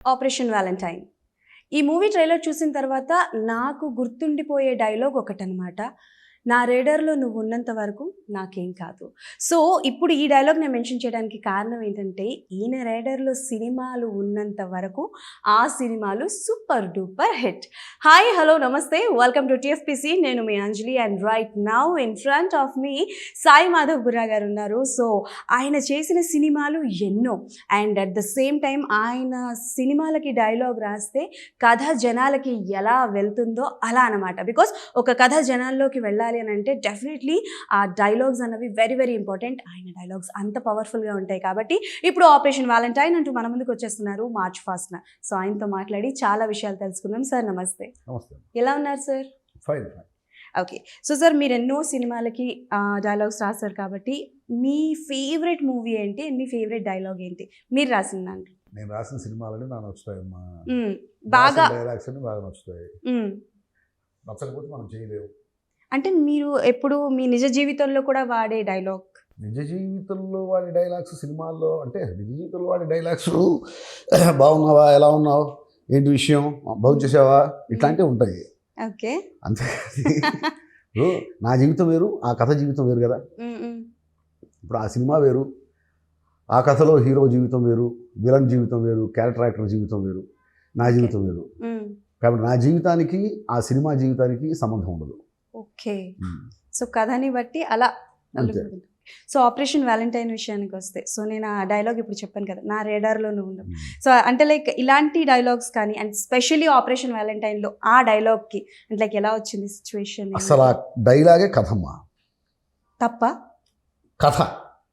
Operation Valentine. ఈ movie trailer చూసిన తర్వాత నాకు గుర్తుండిపోయే డైలాగ్ ఒకటనమాట. నా రేడార్‌లో నువ్వున్నంత వరకు నాకేం కాదు. సో, ఇప్పుడు ఈ డైలాగ్ నేను మెన్షన్ చేయడానికి కారణం ఏంటంటే, ఈయన రేడార్‌లో సినిమాలు ఉన్నంత వరకు ఆ సినిమాలు super duper hit. Hi, hello, నమస్తే. Welcome to TFPC. నేను మీ Anjali and right now in front of మీ సాయి మాధవ్ బుర్రా గారు ఉన్నారు. సో, ఆయన చేసిన సినిమాలు ఎన్నో and at the same time ఆయన సినిమాలకి డైలాగ్ రాస్తే కథ జనాలకి ఎలా వెళ్తుందో అలా అనమాట. బికాస్ ఒక కథ జనాల్లోకి వెళ్ళాలి అని అంటే డెఫినెట్లీ ఆ డైలాగ్స్ అన్నవి వెరీ వెరీ ఇంపార్టెంట్. ఆయన డైలాగ్స్ అంత పవర్ఫుల్గా ఉంటాయి కాబట్టి ఇప్పుడు ఆపరేషన్ వ్యాలంటైన్ అంటూ మన ముందుకు వచ్చేస్తున్నారు మార్చ్ 1న. సో ఆయనతో మాట్లాడి చాలా విషయాలు తెలుసుకుందాం. సార్ నమస్తే. నమస్తే. ఎలా ఉన్నారు sir? Fine. Okay. So sir, మీరు ఎన్నో సినిమాలకి డైలాగ్స్ రాస్తారు కాబట్టి మీ ఫేవరెట్ మూవీ ఏంటి? మీ ఫేవరెట్ డైలాగ్ ఏంటి మీరు రాసిన దాంట్లో? నేను రాసిన సినిమాలని నాకు నచ్చుతాయి అమ్మా. బాగా డైలాగ్స్ అన్ని బాగా నచ్చుతాయి. నచ్చకపోతే మనం చేయలేము. అంటే మీరు ఎప్పుడు మీ నిజ జీవితంలో కూడా వాడే డైలాగ్? నిజ జీవితంలో వాడే డైలాగ్స్ సినిమాల్లో అంటే నిజ జీవితంలో వాడే డైలాగ్స్ బాగున్నావా, ఎలా ఉన్నావు, ఏంటి విషయం, భోజనం చేసావా, ఇట్లాంటివి ఉంటాయి. ఓకే. అంతే. ఇప్పుడు నా జీవితం వేరు, ఆ కథ జీవితం వేరు కదా. ఇప్పుడు ఆ సినిమా వేరు, ఆ కథలో హీరో జీవితం వేరు, విలన్ జీవితం వేరు, క్యారెక్టర్ యాక్టర్ జీవితం వేరు, నా జీవితం వేరు. కాబట్టి నా జీవితానికి ఆ సినిమా జీవితానికి సంబంధం ఉండదు. ఓకే. సో కథని బట్టి అలా. సో ఆపరేషన్ వ్యాలంటైన్ విషయానికి వస్తే, సో నేను ఆ డైలాగ్ ఇప్పుడు చెప్పాను కదా, నా రేడార్లో నువ్వు ఉండవు. సో అంటే లైక్ ఇలాంటి డైలాగ్స్ కానీ అండ్ స్పెషల్లీ ఆపరేషన్ వ్యాలంటైన్లో ఆ డైలాగ్కి అంటే లైక్ ఎలా వచ్చింది సిచ్యువేషన్? అసలు ఆ డైలాగే కథమ్మా. తప్ప కథ,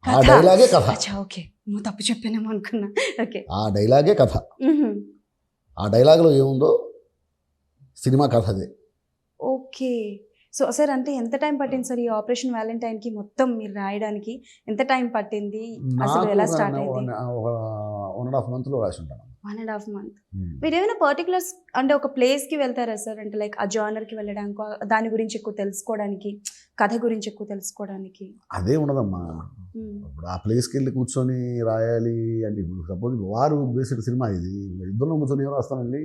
ఆ డైలాగే కథ. ఓకే, నువ్వు తప్పు చెప్పానేమో అనుకున్నా. ఓకే, ఆ డైలాగే కథ. ఆ డైలాగ్లో ఏముందో సినిమా కథ అదే. ఓకే. సో సార్, అంటే ఎంత టైం పట్టింది సార్ ఈ ఆపరేషన్ వ్యాలంటైన్కి మొత్తం మీరు రాయడానికి? ఎంత టైం పట్టింది? అసలు ఎలా స్టార్ట్ అయింది? 1.5 monthలో రాసి ఉంటాను. 1.5 month. మీరు ఏమైనా పర్టికులర్స్ అంటే ఒక ప్లేస్కి వెళ్తారా సార్? అంటే లైక్ ఆ జానర్కి వెళ్ళడానికి, దాని గురించి ఎక్కువ తెలుసుకోవడానికి, కథ గురించి ఎక్కువ తెలుసుకోవడానికి? అదే ఉండదమ్మా. ఇప్పుడు ఆ ప్లేస్కి వెళ్ళి కూర్చొని రాయాలి అంటే, సపోజ్ వారు బేస్డ్ సినిమా ఇది, యుద్ధంలో కూర్చొని ఏం రాస్తానండి?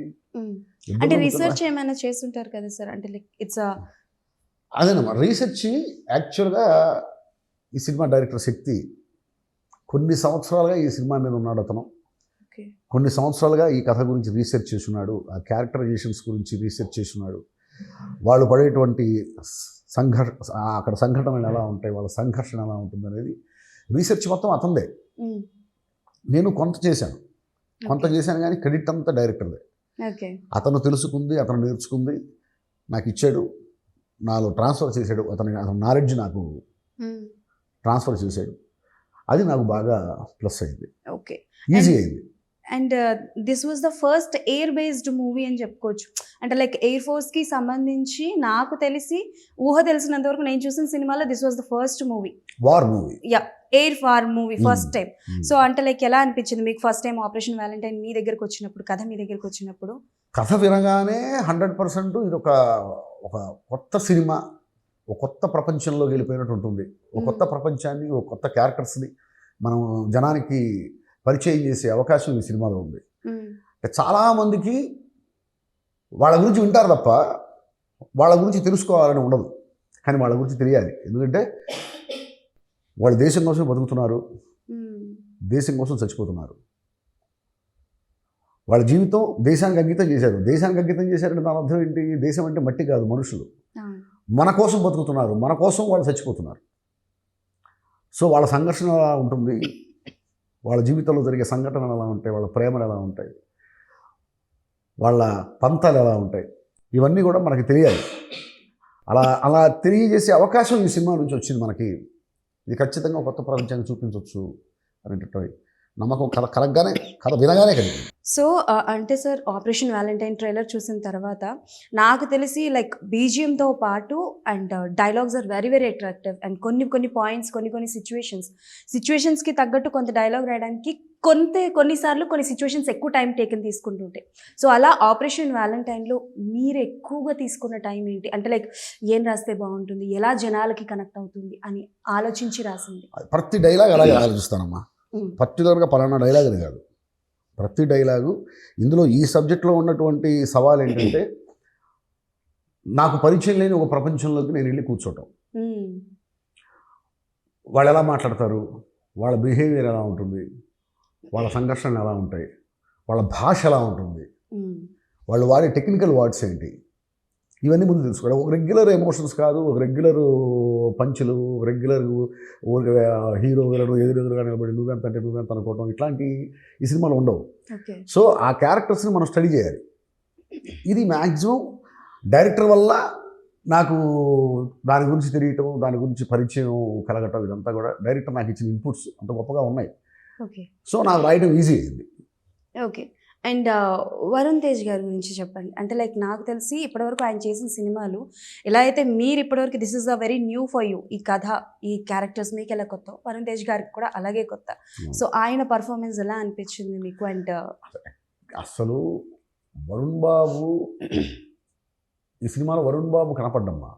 అంటే రీసెర్చ్ ఏమైనా చేస్తుంటారు కదా సార్? అంటే లైక్ ఇట్స్ అదేనమ్మా రీసెర్చ్. యాక్చువల్గా ఈ సినిమా డైరెక్టర్ శక్తి కొన్ని సంవత్సరాలుగా ఈ సినిమా మీద ఉన్నాడు అతను. కొన్ని సంవత్సరాలుగా ఈ కథ గురించి రీసెర్చ్ చేస్తున్నాడు, ఆ క్యారెక్టరైజేషన్స్ గురించి రీసెర్చ్ చేస్తున్నాడు. వాళ్ళు పడేటువంటి అక్కడ సంఘటనలు ఎలా ఉంటాయి, వాళ్ళ సంఘర్షణ ఎలా ఉంటుంది అనేది రీసెర్చ్ మొత్తం అతనిదే. నేను కొంత చేశాను కానీ క్రెడిట్ అంతా డైరెక్టర్దే. అతను తెలుసుకుంది, అతను నేర్చుకుంది, నాకు ఇచ్చాడు, నాలో ట్రాన్స్ఫర్ చేశాడు. అతని నాలెడ్జ్ నాకు ట్రాన్స్ఫర్ చేశాడు. అది నాకు బాగా ప్లస్ అయింది. ఓకే, ఈజీ అయింది. And this was the first air based movie అని చెప్పుకోవచ్చు. అంటే లైక్ ఎయిర్ ఫోర్స్కి సంబంధించి నాకు తెలిసి తెలిసినంత వరకు నేను చూసిన సినిమాలో this was the first movie, war movie. Yeah, air war movie first time. So అంటే లైక్ ఎలా అనిపించింది మీకు ఫస్ట్ టైం ఆపరేషన్ వ్యాలంటైన్ మీ దగ్గరకు వచ్చినప్పుడు, కథ మీ దగ్గరకు వచ్చినప్పుడు? కథ వినగానే 100% ఇది ఒక కొత్త సినిమా, ఒక కొత్త ప్రపంచంలోకి వెళ్ళిపోయినట్టు ఉంటుంది. ఒక కొత్త ప్రపంచాన్ని, ఒక కొత్త క్యారెక్టర్స్ని మనం జనానికి పరిచయం చేసే అవకాశం ఈ సినిమాలో ఉంది. చాలామందికి వాళ్ళ గురించి వింటారు తప్ప వాళ్ళ గురించి తెలుసుకోవాలని ఉండదు. కానీ వాళ్ళ గురించి తెలియాలి. ఎందుకంటే వాళ్ళు దేశం కోసం బతుకుతున్నారు, దేశం కోసం చచ్చిపోతున్నారు. వాళ్ళ జీవితం దేశానికి అంకితం చేశారు. దేశానికి అంకితం చేశారంటే దాని అర్థం ఏంటి? దేశం అంటే మట్టి కాదు, మనుషులు. మన కోసం బతుకుతున్నారు, మన కోసం వాళ్ళు చచ్చిపోతున్నారు. సో వాళ్ళ సంఘర్షణ ఎలా ఉంటుంది, వాళ్ళ జీవితంలో జరిగే సంఘటనలు ఎలా ఉంటాయి, వాళ్ళ ప్రేమలు ఎలా ఉంటాయి, వాళ్ళ పంతాలు ఎలా ఉంటాయి, ఇవన్నీ కూడా మనకి తెలియాలి. అలా తెలియజేసే అవకాశం ఈ సినిమా నుంచి వచ్చింది మనకి. ఇది ఖచ్చితంగా కొత్త ప్రపంచాన్ని చూపించవచ్చు అనేటట్టు నమ్మకం కథ వినగానే కలిగింది. సో అంటే సార్, ఆపరేషన్ వ్యాలంటైన్ ట్రైలర్ చూసిన తర్వాత నాకు తెలిసి లైక్ బీజిఎంతో పాటు and dialogues are very very attractive and కొన్ని పాయింట్స్, కొన్ని సిచ్యువేషన్స్కి తగ్గట్టు కొంత డైలాగ్ రాయడానికి కొన్నిసార్లు కొన్ని సిచ్యువేషన్స్ ఎక్కువ టైం తీసుకుంటుంటాయి. సో అలా ఆపరేషన్ వ్యాలంటైన్లో మీరు ఎక్కువగా తీసుకున్న టైం ఏంటి? అంటే లైక్ ఏం రాస్తే బాగుంటుంది, ఎలా జనాలకి కనెక్ట్ అవుతుంది అని ఆలోచించి రాసింది? ప్రతి డైలాగ్ అలాగే ఆలోచిస్తానమ్మా. పర్టికులర్గా పలానా డైలాగ్ అని కాదు, ప్రతి డైలాగు. ఇందులో ఈ సబ్జెక్ట్లో ఉన్నటువంటి సవాల్ ఏంటంటే నాకు పరిచయం లేని ఒక ప్రపంచంలోకి నేను వెళ్ళి కూర్చోవటం. వాళ్ళు ఎలా మాట్లాడతారు, వాళ్ళ బిహేవియర్ ఎలా ఉంటుంది, వాళ్ళ సంఘర్షణలు ఎలా ఉంటాయి, వాళ్ళ భాష ఎలా ఉంటుంది, వాళ్ళు వాడే టెక్నికల్ వర్డ్స్ ఏంటి, ఇవన్నీ ముందు తెలుసుకోవాలి. ఒక రెగ్యులర్ ఎమోషన్స్ కాదు, ఒక రెగ్యులర్ పంచులు, రెగ్యులర్ హీరో విలను ఎదురుగా నిలబడి నువ్వెంత అనుకోవటం, ఇట్లాంటి ఈ సినిమాలు ఉండవు. సో ఆ క్యారెక్టర్స్ని మనం స్టడీ చేయాలి. ఇది మ్యాక్సిమం డైరెక్టర్ వల్ల నాకు దాని గురించి తెలియటం, దాని గురించి పరిచయం కలగటం, ఇదంతా కూడా డైరెక్టర్ నాకు ఇచ్చిన ఇన్పుట్స్ అంత గొప్పగా ఉన్నాయి. సో నాకు రాయటం ఈజీ అయింది. ఓకే. అండ్ వరుణ్ తేజ్ గారి గురించి చెప్పండి. అంటే లైక్ నాకు తెలిసి ఇప్పటివరకు ఆయన చేసిన సినిమాలు ఎలా అయితే మీరు ఇప్పటివరకు this is a very new for you, ఈ కథ, ఈ క్యారెక్టర్స్ మీకు ఎలా కొత్త, వరుణ్ తేజ్ గారికి కూడా అలాగే కొత్త. సో ఆయన పర్ఫార్మెన్స్ ఎలా అనిపించింది మీకు? అండ్ అసలు వరుణ్ బాబు ఈ సినిమాలో వరుణ్ బాబు కనపడ్డమ్మా,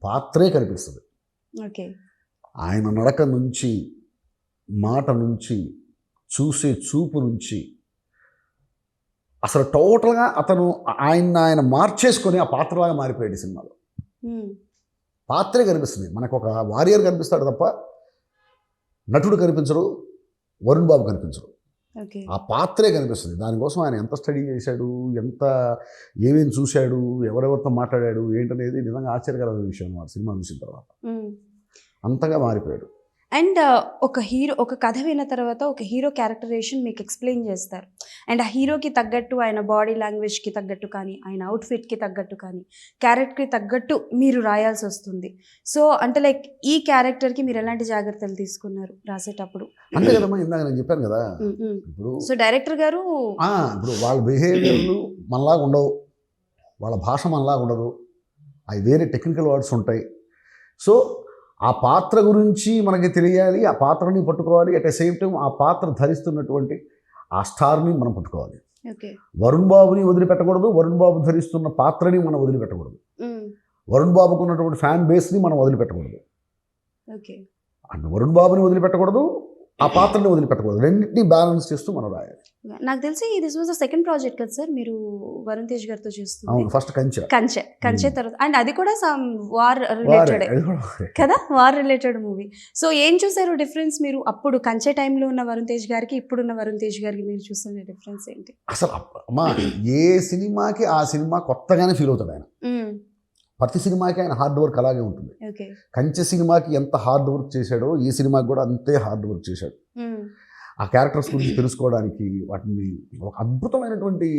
పాత్రే కనిపిస్తుంది. ఓకే. ఆయన నడక నుంచి, మాట నుంచి, చూసే చూపు నుంచి అసలు టోటల్గా అతను ఆయన మార్చేసుకొని ఆ పాత్రలాగా మారిపోయాడు ఈ సినిమాలో. పాత్రే కనిపిస్తుంది. మనకు ఒక వారియర్ కనిపిస్తాడు తప్ప నటుడు కనిపించడు, వరుణ్ బాబు కనిపించడు. ఆ పాత్రే కనిపిస్తుంది. దానికోసం ఆయన ఎంత స్టడీ చేశాడు, ఏమేమి చూశాడు, ఎవరెవరితో మాట్లాడాడు ఏంటనేది నిజంగా ఆశ్చర్యకరమైన విషయం అన్నమాట సినిమా చూసిన తర్వాత. అంతగా మారిపోయాడు. అండ్ ఒక కథ విన్న తర్వాత ఒక హీరో క్యారెక్టరేషన్ మీకు ఎక్స్ప్లెయిన్ చేస్తారు. అండ్ ఆ హీరోకి తగ్గట్టు, ఆయన బాడీ లాంగ్వేజ్కి తగ్గట్టు కానీ, ఆయన అవుట్ఫిట్కి తగ్గట్టు కానీ, క్యారెక్టర్కి తగ్గట్టు మీరు రాయాల్సి వస్తుంది. సో అంటే లైక్ ఈ క్యారెక్టర్కి మీరు ఎలాంటి జాగ్రత్తలు తీసుకున్నారు రాసేటప్పుడు? అంతే కదమ్మా, ఇందాక నేను చెప్పాను కదా. ఇప్పుడు సో డైరెక్టర్ గారు ఇప్పుడు వాళ్ళ బిహేవియర్లు మనలాగా ఉండవు, వాళ్ళ భాష మనలాగా ఉండదు, అవి వేరే టెక్నికల్ వర్డ్స్ ఉంటాయి. సో ఆ పాత్ర గురించి మనకి తెలియాలి, ఆ పాత్రని పట్టుకోవాలి. అట్ ద సేమ్ టైం ఆ పాత్ర ధరిస్తున్నటువంటి ఆ స్టార్ని మనం పట్టుకోవాలి. వరుణ్ బాబుని వదిలిపెట్టకూడదు, వరుణ్ బాబు ధరిస్తున్న పాత్రని మనం వదిలిపెట్టకూడదు, వరుణ్ బాబుకు ఉన్నటువంటి ఫ్యాన్ బేస్ని మనం వదిలిపెట్టకూడదు. అండ్ వరుణ్ బాబుని వదిలిపెట్టకూడదు, ఆ పాత్రని వదిలిపెట్టకూడదు. రెండింటినీ బ్యాలెన్స్ చేస్తూ మనం రాయాలి. నాకు తెలిసి this was the second project కదా సార్ మీరు వరుణ్ తేజ్ గారితో చేస్తుంది? అవును, ఫస్ట్ కంచె తర్వాత. అండ్ అది కూడా సమ్ వార్ రిలేటెడ్ కదా, వార్ రిలేటెడ్ మూవీ. సో ఏం చూసారు డిఫరెన్స్ మీరు అప్పుడు కంచె టైంలో ఉన్న వరుణ్ తేజ్ గారికి, ఇప్పుడున్న వరుణ్ తేజ్ గారికి మీరు చూస్తున్న డిఫరెన్స్ ఏంటి? అసలు అమ్మా, ఏ సినిమాకి ఆ సినిమా కొత్తగానే ఫీల్ అవుతాడు ఆయన. ప్రతి సినిమాకి ఆయన హార్డ్ వర్క్ అలాగే ఉంటుంది. కంచె సినిమాకి ఎంత హార్డ్ వర్క్ చేశాడో ఈ సినిమాకి కూడా అంతే హార్డ్ వర్క్ చేశాడు. ఆ క్యారెక్టర్స్ గురించి తెలుసుకోవడానికి వాటిని ఒక అద్భుతమైనటువంటి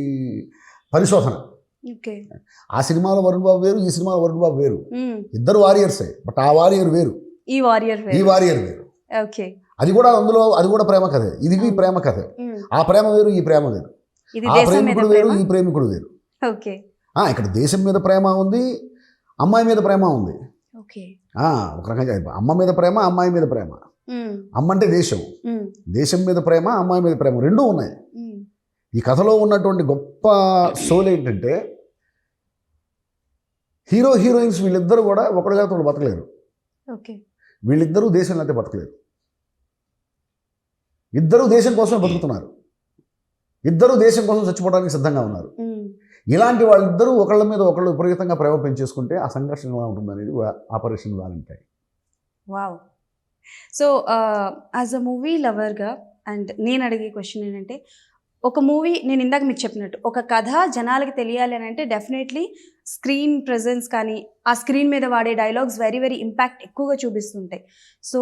పరిశోధన. ఆ సినిమాలో వరుణ్ బాబు వేరు, ఈ సినిమాలో వరుణ్ బాబు వేరు. ఇద్దరు వారియర్సే, బట్ ఆ వారియర్ వేరు, ఈ వారియర్ వేరు. అది కూడా అందులో అది కూడా ప్రేమ కథే, ఇది ప్రేమ కథే. ఆ ప్రేమ వేరు, ఈ ప్రేమ వేరు. ఆ ప్రేమికుడు వేరు, ఈ ప్రేమికుడు వేరు. ఇక్కడ దేశం మీద ప్రేమ ఉంది, అమ్మాయి మీద ప్రేమ ఉంది. ఒక రకంగా అమ్మ మీద ప్రేమ, అమ్మాయి మీద ప్రేమ. అమ్మ అంటే దేశం, దేశం మీద ప్రేమ, అమ్మాయి మీద ప్రేమ, రెండూ ఉన్నాయి. ఈ కథలో ఉన్నటువంటి గొప్ప సోల్ ఏంటంటే హీరో హీరోయిన్స్ వీళ్ళిద్దరూ కూడా ఒకటిగా తోడు బతకలేరు. వీళ్ళిద్దరూ దేశంలో అయితే బతకలేరు. ఇద్దరూ దేశం కోసం బతుకుతున్నారు, ఇద్దరూ దేశం కోసం చచ్చిపోవడానికి సిద్ధంగా ఉన్నారు. ఇలాంటి వాళ్ళిద్దరూ ఒకళ్ళ మీద ఒకళ్ళు విపరీతంగా ప్రేమ పెంచేసుకుంటే ఆ సంఘర్షణ ఎలా ఉంటుంది అనేది operation valentine. Wow. So as a movie లవర్గా అండ్ నేను అడిగే క్వశ్చన్ ఏంటంటే, ఒక మూవీ నేను ఇందాక మీకు చెప్పినట్టు ఒక కథ జనాలకి తెలియాలి అని అంటే డెఫినెట్లీ స్క్రీన్ ప్రెజెన్స్ కానీ, ఆ స్క్రీన్ మీద వాడే డైలాగ్స్ వెరీ వెరీ ఇంపాక్ట్ ఎక్కువగా చూపిస్తుంటాయి. సో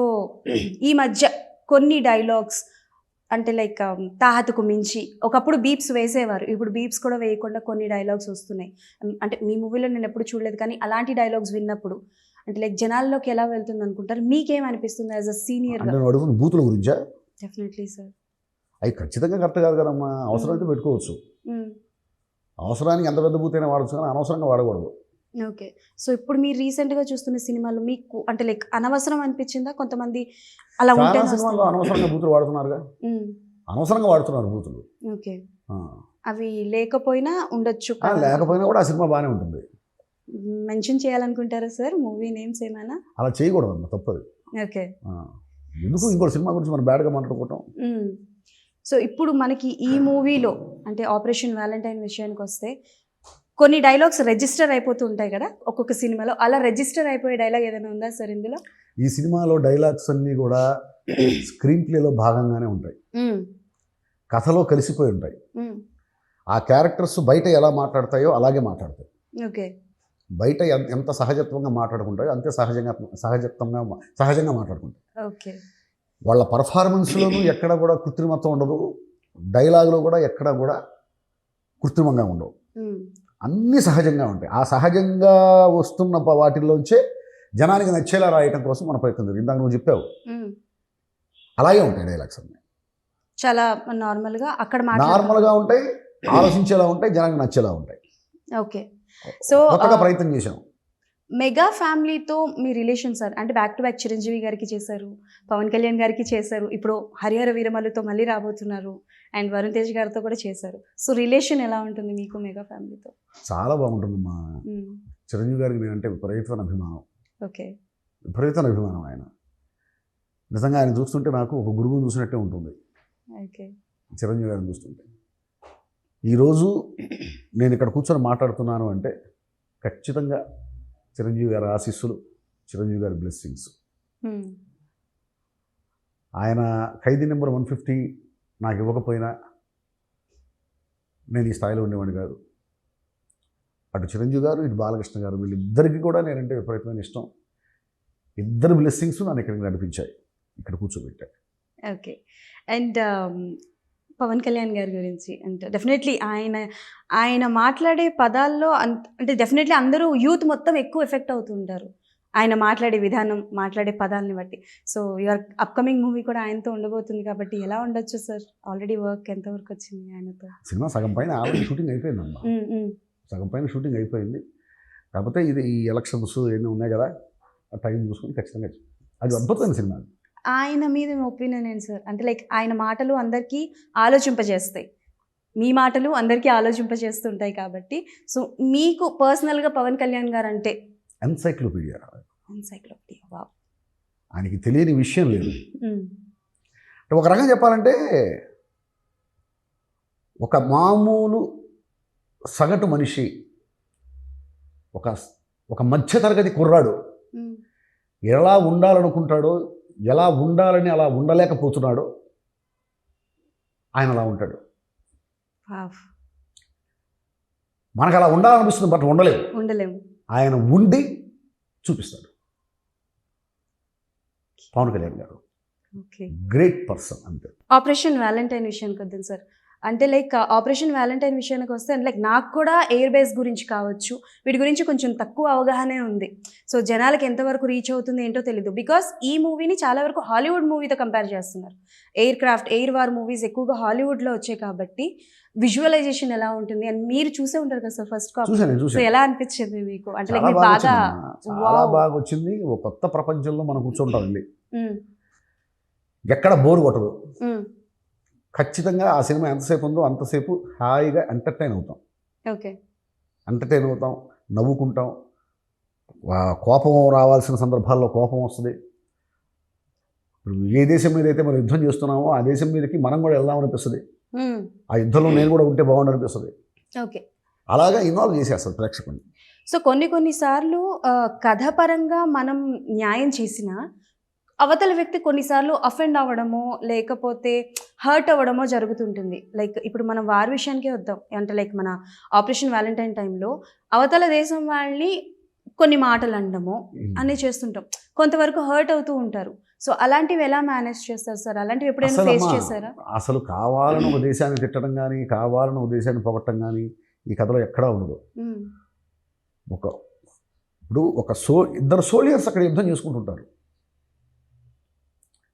ఈ మధ్య కొన్ని డైలాగ్స్ అంటే లైక్ తాహతుకు మించి ఒకప్పుడు బీప్స్ వేసేవారు, ఇప్పుడు బీప్స్ కూడా వేయకుండా కొన్ని డైలాగ్స్ వస్తున్నాయి. అంటే మీ మూవీలో నేను ఎప్పుడు చూడలేదు, కానీ అలాంటి డైలాగ్స్ విన్నప్పుడు అంటే లైక్ జనాల్లోకి ఎలా వెళ్తుంది అనుకుంటారు? మీకేమనిపిస్తుంది యాజ్ అ సీనియర్? బూతుల గురించా? Definitely sir. అవి ఖచ్చితంగా కరెక్ట్ కాదు కదమ్మా. అవసరమైతే పెట్టుకోవచ్చు, అవసరానికి ఎంత పెద్ద బూత్ అయినా వాడచ్చు, కానీ అనవసరంగా వాడకూడదు. ఓకే. సో ఇప్పుడు మీరు రీసెంట్గా చూస్తున్న సినిమాలు మీకు అంటే లైక్ అనవసరం అనిపించిందా? కొంతమంది అలా ఉంటే సినిమాలో అనవసరంగా బూతులు వాడుతున్నారుగా, అనవసరంగా వాడుతున్నారు బూతులు. ఓకే. అవి లేకపోయినా ఉండొచ్చు, లేకపోయినా కూడా ఆ సినిమా బాగానే ఉంటుంది. మెన్షన్ చేయాలనుకుంటారా సార్ మూవీ నేమ్స్ ఏమైనా? అలా చేయకూడదు అమ్మా, తప్పదు. ఓకే. ఎందుకు ఇంకో సినిమా గురించి మనం బ్యాడ్గా మాట్లాడుకోవటం? సో ఇప్పుడు మనకి ఈ మూవీలో అంటే ఆపరేషన్ వ్యాలంటైన్ విషయానికి వస్తే కొన్ని డైలాగ్స్ రిజిస్టర్ అయిపోతూ ఉంటాయి కదా ఒక్కొక్క సినిమాలో, అలా రిజిస్టర్ అయిపోయే డైలాగ్ ఏదైనా ఉందా సార్ ఇందులో? ఈ సినిమాలో డైలాగ్స్ అన్నీ కూడా స్క్రీన్ ప్లేలో భాగంగానే ఉంటాయి, కథలో కలిసిపోయి ఉంటాయి. ఆ క్యారెక్టర్స్ బయట ఎలా మాట్లాడతాయో అలాగే మాట్లాడతాయి. ఓకే. బయట ఎంత సహజత్వంగా మాట్లాడుకుంటాయో అంతే సహజంగా మాట్లాడుకుంటాయి. ఓకే. వాళ్ళ పర్ఫార్మెన్స్లోనూ ఎక్కడ కూడా కృత్రిమత్వం ఉండదు, డైలాగులో కూడా ఎక్కడ కూడా కృత్రిమంగా ఉండవు, అన్నీ సహజంగా ఉంటాయి. ఆ సహజంగా వస్తున్న వాటిల్లోంచే జనానికి నచ్చేలా రాయటం కోసం మన ప్రయత్నం జరిగింది. ఇందాక నువ్వు చెప్పావు, అలాగే ఉంటాయి డైలాగ్స్ అన్నీ. చాలా నార్మల్గా అక్కడ నార్మల్గా ఉంటాయి, ఆలోచించేలా ఉంటాయి, జనానికి నచ్చేలా ఉంటాయి. ఓకే. సో కొత్తగా ప్రయత్నం చేశాం. మెగా ఫ్యామిలీతో మీ రిలేషన్ సార్ అంటే బ్యాక్ టు బ్యాక్ చిరంజీవి గారికి చేశారు, పవన్ కళ్యాణ్ గారికి చేశారు, ఇప్పుడు హరిహర వీరమల్లుతో మళ్ళీ రాబోతున్నారు, అండ్ వరుణ్ తేజ్ గారితో కూడా చేశారు. సో రిలేషన్ ఎలా ఉంటుంది మీకు మెగా ఫ్యామిలీతో? చాలా బాగుంటుంది మా చిరంజీవి గారికి నేనంటే విపరీతమైన అభిమానం. ఓకే. విపరీతమైన అభిమానం. ఆయన నిజంగా ఆయన చూస్తుంటే నాకు ఒక గురువుని చూసినట్టే ఉంటుంది. ఓకే. చిరంజీవి గారిని చూస్తుంటే ఈరోజు నేను ఇక్కడ కూర్చొని మాట్లాడుతున్నాను అంటే ఖచ్చితంగా చిరంజీవి గారి ఆశీస్సులు, చిరంజీవి గారి బ్లెస్సింగ్స్. ఆయన ఖైదీ నెంబర్ 150 నాకు ఇవ్వకపోయినా నేను ఈ స్థాయిలో ఉండేవాడిని కాదు. అటు చిరంజీవి గారు, ఇటు బాలకృష్ణ గారు, వీళ్ళిద్దరికీ కూడా నేనంటే విపరీతమైన ఇష్టం. ఇద్దరు బ్లెస్సింగ్స్ నన్ను ఇక్కడికి నడిపించాయి, ఇక్కడ కూర్చోబెట్టాయి. ఓకే. అండ్ పవన్ కళ్యాణ్ గారి గురించి అంటే డెఫినెట్లీ ఆయన మాట్లాడే పదాల్లో అంటే డెఫినెట్లీ అందరూ యూత్ మొత్తం ఎక్కువ ఎఫెక్ట్ అవుతుంటారు ఆయన మాట్లాడే విధానం, మాట్లాడే పదాలని బట్టి. సో యువర్ అప్కమింగ్ మూవీ కూడా ఆయనతో ఉండబోతుంది కాబట్టి ఎలా ఉండొచ్చు సార్? ఆల్రెడీ వర్క్ ఎంతవరకు వచ్చింది ఆయనతో? సినిమా సగం పైన ఆల్రెడీ షూటింగ్ అయిపోయిందమ్మా, సగం పైన షూటింగ్ అయిపోయింది. కాకపోతే ఇది ఈ ఎలక్షన్స్ ఏమీ ఉన్నాయి కదా, ఆ టైం చూసుకొని ఖచ్చితంగా అది అద్భుతమైన సినిమా. ఆయన మీద మీ ఒపీనియన్ ఏంటి సార్? అంటే లైక్ ఆయన మాటలు అందరికీ ఆలోచింపజేస్తాయి, మీ మాటలు అందరికీ ఆలోచింపజేస్తుంటాయి కాబట్టి సో మీకు పర్సనల్గా పవన్ కళ్యాణ్ గారు అంటే ఎన్సైక్లోపీడియా. వావ్. ఆయనకి తెలియని విషయం లేదు. ఒక రకంగా చెప్పాలంటే ఒక మామూలు సగటు మనిషి, ఒక మధ్యతరగతి కుర్రాడు ఎలా ఉండాలనుకుంటాడో, ఎలా ఉండాలని అలా ఉండలేకపోతున్నాడో ఆయన అలా ఉంటాడు. మనకు అలా ఉండాలనిపిస్తుంది బట్ ఉండలేము. ఆయన ఉండి చూపిస్తాడు. పవన్ కళ్యాణ్ గారు గ్రేట్ పర్సన్ అంతే. ఆపరేషన్ వ్యాలంటైన్ విషయానికి వద్దాం సార్. అంటే లైక్ ఆపరేషన్ వ్యాలంటైన్ విషయానికి వస్తే లైక్ నాకు కూడా ఎయిర్ బేస్ గురించి కావచ్చు, వీటి గురించి కొంచెం తక్కువ అవగాహనే ఉంది. సో జనాలకు ఎంతవరకు రీచ్ అవుతుంది ఏంటో తెలీదు. బికాస్ ఈ మూవీని చాలా వరకు హాలీవుడ్ మూవీతో కంపేర్ చేస్తున్నారు. ఎయిర్ వార్ మూవీస్ ఎక్కువగా హాలీవుడ్లో వచ్చాయి కాబట్టి విజువలైజేషన్ ఎలా ఉంటుంది అని మీరు చూసే ఉంటారు కదా సార్ ఫస్ట్ కాపీ. సో ఎలా అనిపించింది మీకు? అంటే లైక్ మీకు బాగా చాలా బాగా వచ్చింది. ఒక కొత్త ప్రపంచంలో మనం కూర్చుంటాం, ఎక్కడ బోర్ కొట్టదు. ఖచ్చితంగా ఆ సినిమా ఎంతసేపు ఉందో అంతసేపు హాయిగా ఎంటర్టైన్ అవుతాం. ఓకే. ఎంటర్టైన్ అవుతాం, నవ్వుకుంటాం, కోపం రావాల్సిన సందర్భాల్లో కోపం వస్తుంది. ఏ దేశం మీద అయితే మనం యుద్ధం చేస్తున్నామో ఆ దేశం మీదకి మనం కూడా వెళ్దామనిపిస్తుంది. ఆ యుద్ధంలో నేను కూడా ఉంటే బాగుండు అనిపిస్తుంది. ఓకే. అలాగా ఇన్వాల్వ్ చేసేస్తారు ప్రేక్షకుని. సో కొన్నిసార్లు కథపరంగా మనం న్యాయం చేసినా అవతల వ్యక్తి కొన్నిసార్లు అఫెండ్ అవ్వడమో లేకపోతే హర్ట్ అవ్వడమో జరుగుతుంటుంది. లైక్ ఇప్పుడు మనం వారి విషయానికే వద్దాం. అంటే లైక్ మన ఆపరేషన్ వ్యాలంటైన్ టైంలో అవతల దేశం వాళ్ళని కొన్ని మాటలు అనడమో అన్నీ చేస్తుంటాం, కొంతవరకు హర్ట్ అవుతూ ఉంటారు. సో అలాంటివి ఎలా మేనేజ్ చేస్తారు సార్? అలాంటివి ఎప్పుడైనా ఫేస్ చేశారా? అసలు కావాలని ఒక దేశాన్ని తిట్టడం కానీ, కావాలని ఒక దేశాన్ని పొగట్టడం కానీ ఈ కథలో ఎక్కడా ఉండదు. ఇద్దరు సోల్జర్స్ అక్కడ యుద్ధం చేసుకుంటుంటారు.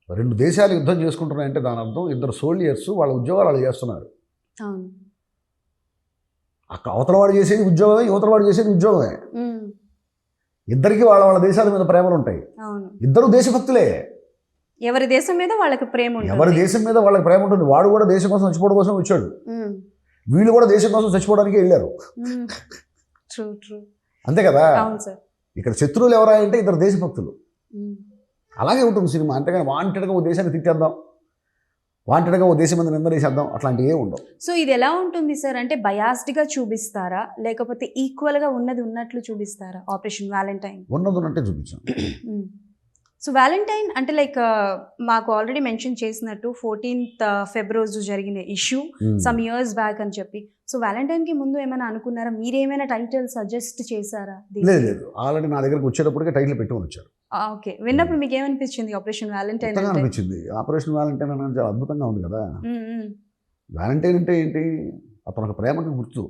రెండు దేశాలు యుద్ధం చేసుకుంటున్నాయంటే దాని అర్థం ఇద్దరు సోల్జర్స్ వాళ్ళ ఉద్యోగాలు వాళ్ళు చేస్తున్నారు. అక్కడ అవతలవాడు చేసేది ఉద్యోగమే, యువతలవాడు చేసేది ఉద్యోగమే. ఇద్దరికి వాళ్ళ దేశాల మీద ప్రేమలు ఉంటాయి. ఇద్దరు దేశభక్తులే. ఎవరి దేశం మీద వాళ్ళకి ప్రేమ ఉంటుంది. వాడు కూడా దేశం కోసం చచ్చిపోవడం కోసం వచ్చాడు, వీళ్ళు కూడా దేశం కోసం చచ్చిపోవడానికి వెళ్ళారు. అంతే కదా. ఇక్కడ శత్రువులు ఎవరా అంటే ఇద్దరు దేశభక్తులు. అలాగే ఉంటుంది సినిమా. అంతేగాని వాంటెడ్గా ఒక దేశాన్ని తిట్టేద్దాం, వాంటెడ్గా ఓ దేశం మీద నిందలేసేద్దాం అట్లాంటివి ఏమి ఉండవు. సో ఇది ఎలా ఉంటుంది సార్? అంటే బయాస్డ్గా చూపిస్తారా, లేకపోతే ఈక్వల్గా ఉన్నది ఉన్నట్లు చూపిస్తారా? ఆపరేషన్ వ్యాలంటైన్ ఉన్నది ఉన్నట్టే చూపించాం. సో వ్యాలంటైన్ అంటే లైక్ మాకు ఆల్రెడీ మెన్షన్ చేసినట్టు 14th Feb రోజు జరిగిన ఇష్యూ సమ్ ఇయర్స్ బ్యాక్ అని చెప్పి. సో వ్యాలంటైన్కి ముందు ఏమైనా అనుకున్నారా? మీరేమైనా టైటిల్ సజెస్ట్ చేశారా? లేదు, ఆల్రెడీ నా దగ్గరకు వచ్చేటప్పటికే టైటిల్ పెట్టుకొని వచ్చారు. ఓకే, విన్నప్పుడు మీకు ఏమనిపించింది ఆపరేషన్ వ్యాలంటైన్? అనిపించింది ఆపరేషన్ వ్యాలంటైన్ అనేది చాలా అద్భుతంగా ఉంది కదా. వ్యాలంటైన్ అంటే ఏంటి? అతను ఒక ప్రేమకి గుర్తు.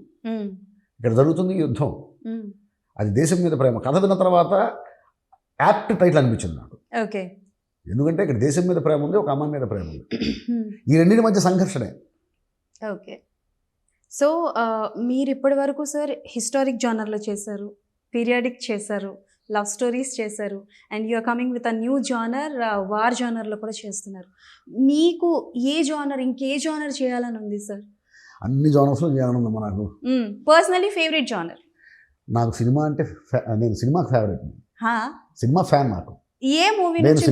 ఇక్కడ జరుగుతుంది యుద్ధం, అది దేశం మీద ప్రేమ. కథ విన్న తర్వాత యాప్ట్ టైటిల్ అనిపించింది నాకు. ఓకే, ఎందుకంటే ఇక్కడ దేశం మీద ప్రేమ ఉంది, ఒక అమ్మాయి మీద ప్రేమ ఉంది, ఈ రెండింటి మధ్య సంఘర్షణే. ఓకే, సో మీరు ఇప్పటి వరకు సార్ హిస్టారిక్ జానర్లో చేశారు, పీరియాడిక్ చేశారు, లవ్ స్టోరీస్ చేశారు, and you are coming with a new genre, war జానర్లో కూడా చేస్తున్నారు. మీకు ఏ జానర్, ఇంకే జానర్ చేయాలని ఉంది సార్? అన్ని జానర్స్లో చేయాలని ఉందమ్మా నాకు. Personally favourite genre? నాకు సినిమా అంటే నేను సినిమాకి ఫేవరెట్, సినిమా ఫ్యాన్. నాకు ఏ మూవీ నుంచి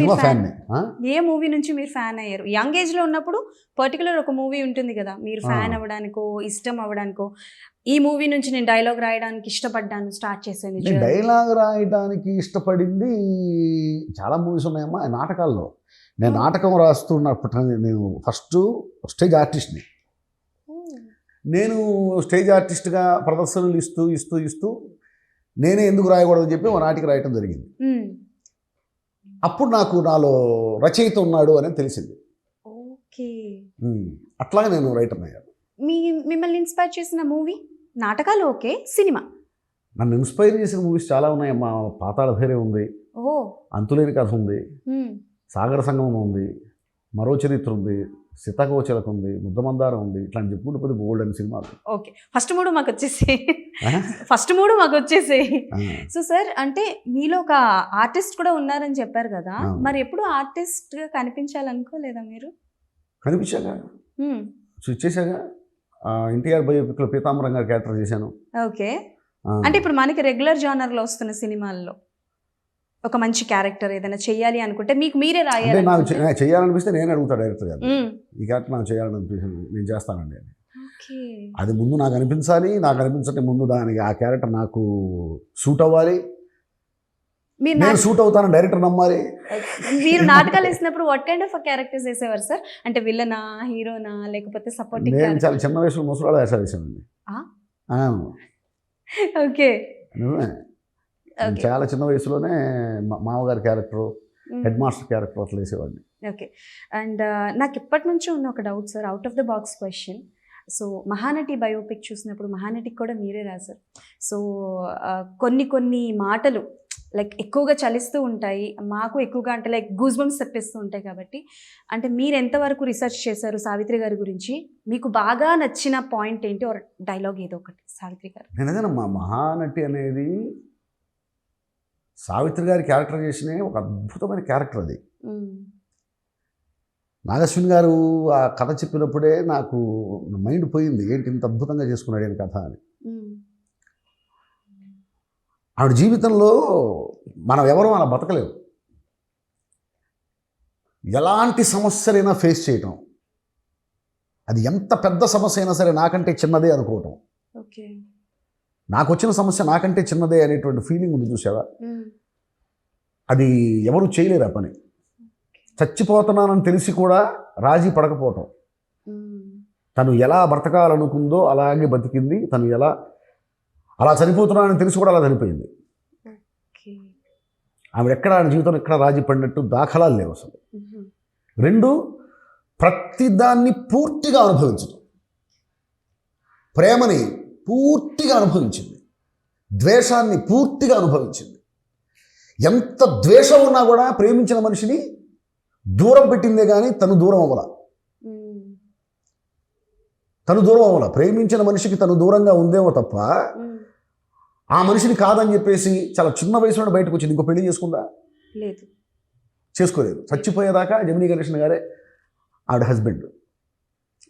ఏ మూవీ నుంచి మీరు ఫ్యాన్ అయ్యారు? యంగ్ ఏజ్లో ఉన్నప్పుడు పర్టికులర్ ఒక మూవీ ఉంటుంది కదా, మీరు ఫ్యాన్ అవ్వడానికో ఇష్టం అవ్వడానికో, ఈ మూవీ నుంచి నేను డైలాగ్ రాయడానికి ఇష్టపడ్డాను, స్టార్ట్ చేశాను. డైలాగ్ రాయడానికి ఇష్టపడింది చాలా మూవీస్ ఉన్నాయమ్మా. నాటకాల్లో నేను నాటకం రాస్తున్నప్పుడు నేను ఫస్ట్ స్టేజ్ ఆర్టిస్ట్ని. నేను స్టేజ్ ఆర్టిస్ట్గా ప్రదర్శనలు ఇస్తూ నేనే ఎందుకు రాయకూడదని చెప్పి ఒక నాటికి రాయటం జరిగింది. అప్పుడు నాకు నాలో రచయిత ఉన్నాడు అని తెలిసింది. ఓకే, అట్లాగే నేను రైటర్ అయ్యాను. మిమ్మల్ని ఇన్స్పైర్ చేసిన మూవీ? నాటకాలు ఓకే, సినిమా? నన్ను ఇన్స్పైర్ చేసిన మూవీస్ చాలా ఉన్నాయమ్మా. పాతాళ భైరవి ఉంది, అంతులేని కథ ఉంది, సాగర సంగమం ఉంది, మరో చరిత్ర ఉంది, సీతాకోచలకు ఉంది, ముద్దమందారం ఉంది, ఇట్లాంటి చెప్పుకుంటూ పోతే బోల్డ్ అని సినిమాలు. ఓకే, ఫస్ట్ మూడు మాకు వచ్చేసాయి. సో సార్, అంటే మీలో ఒక ఆర్టిస్ట్ కూడా ఉన్నారని చెప్పారు కదా, మరి ఎప్పుడు ఆర్టిస్ట్గా కనిపించాలనుకోలేదా మీరు? కనిపించాగా, చేశాగా. ఎన్టీఆర్ బయోపిక్లో పీతాంబరం గారి క్యారెక్టర్ చేశాను. ఓకే, అంటే ఇప్పుడు మనకి రెగ్యులర్ జానర్లో వస్తున్న సినిమాల్లో ఒక మంచి క్యారెక్టర్ ఏదైనా చెయ్యాలి అనుకుంటే మీకు మీరే రాయాలి? నాకు చేయాలనిపిస్తే నేను అడుగుతా డైరెక్టర్ గారు, ఈ క్యారెక్టర్ నాకు చేయాలనిపిస్తుంది, నేను చేస్తానండి అని. అది ముందు నాకు అనిపించాలి, నాకు అనిపించే ముందు దానికి ఆ క్యారెక్టర్ నాకు సూట్ అవ్వాలి, నేను సూట్ అవుతాను, డైరెక్టర్ నమ్మాలి. మీరు నాటకాలు వేసినప్పుడు వాట్ కైండ్ ఆఫ్ క్యారెక్టర్స్ వేసేవారు సార్? అంటే విలనా, హీరోనా, లేకపోతే సపోర్టింగ్? నేను చాలా చిన్న వయసులో ముసలాళ్ళు వేషాలు వేసానండి. ఓకే, చాలా చిన్న వయసులోనే మామగారి క్యారెక్టర్, హెడ్ మాస్టర్ క్యారెక్టర్ అట్లా వేసేవాడిని. ఓకే, అండ్ నాకు ఇప్పటి నుంచి ఉన్న ఒక doubt sir, out of the box question. So Mahanati biopic చూసినప్పుడు మహానటికి కూడా మీరే రాశారు. సో కొన్ని మాటలు లైక్ ఎక్కువగా చలిస్తూ ఉంటాయి, మాకు ఎక్కువగా అంటే లైక్ గూస్ బంప్స్ తెప్పిస్తూ ఉంటాయి. కాబట్టి అంటే మీరు ఎంతవరకు రీసెర్చ్ చేశారు సావిత్రి గారి గురించి? మీకు బాగా నచ్చిన పాయింట్ ఏంటి, ఒక డైలాగ్ ఏదో ఒకటి సావిత్రి గారు? నేనేదమ్మా, మహానటి అనేది సావిత్రి గారి క్యారెక్టర్ చేసిన ఒక అద్భుతమైన క్యారెక్టర్. అది నాగశ్విన్ గారు ఆ కథ చెప్పినప్పుడే నాకు మైండ్ పోయింది, ఏంటి ఇంత అద్భుతంగా చేసుకున్నాడు ఆయన కథ అని. ఆవిడ జీవితంలో మనం ఎవరూ అలా బతకలేము. ఎలాంటి సమస్యలైనా ఫేస్ చేయటం, అది ఎంత పెద్ద సమస్య అయినా సరే నాకంటే చిన్నదే అనుకోవటం. నాకు వచ్చిన సమస్య నాకంటే చిన్నదే అనేటువంటి ఫీలింగ్ ఉంది చూసావా, అది ఎవరు చేయలేరు ఆ పని. చచ్చిపోతున్నానని తెలిసి కూడా రాజీ పడకపోవటం, తను ఎలా బ్రతకాలనుకుందో అలాగే బతికింది, తను ఎలా అలా చనిపోతున్నానని తెలిసి కూడా అలా చనిపోయింది. ఆమె ఎక్కడ ఆయన జీవితంలో ఎక్కడ రాజీ పడినట్టు దాఖలాలు లేవు అసలు. రెండు, ప్రతిదాన్ని పూర్తిగా అనుభవించడం, ప్రేమని పూర్తిగా అనుభవించింది, ద్వేషాన్ని పూర్తిగా అనుభవించింది. ఎంత ద్వేషం ఉన్నా కూడా ప్రేమించిన మనిషిని దూరం పెట్టిందే కానీ తను దూరం అవ్వాల. ప్రేమించిన మనిషికి తను దూరంగా ఉందేమో తప్ప ఆ మనిషిని కాదని చెప్పేసి చాలా చిన్న వయసులో బయటకు వచ్చింది. ఇంకో పెళ్లి చేసుకుందా? లేదు, చేసుకోలేదు. చచ్చిపోయేదాకా జమినీ గణేషన్ గారే ఆవిడ హస్బెండ్.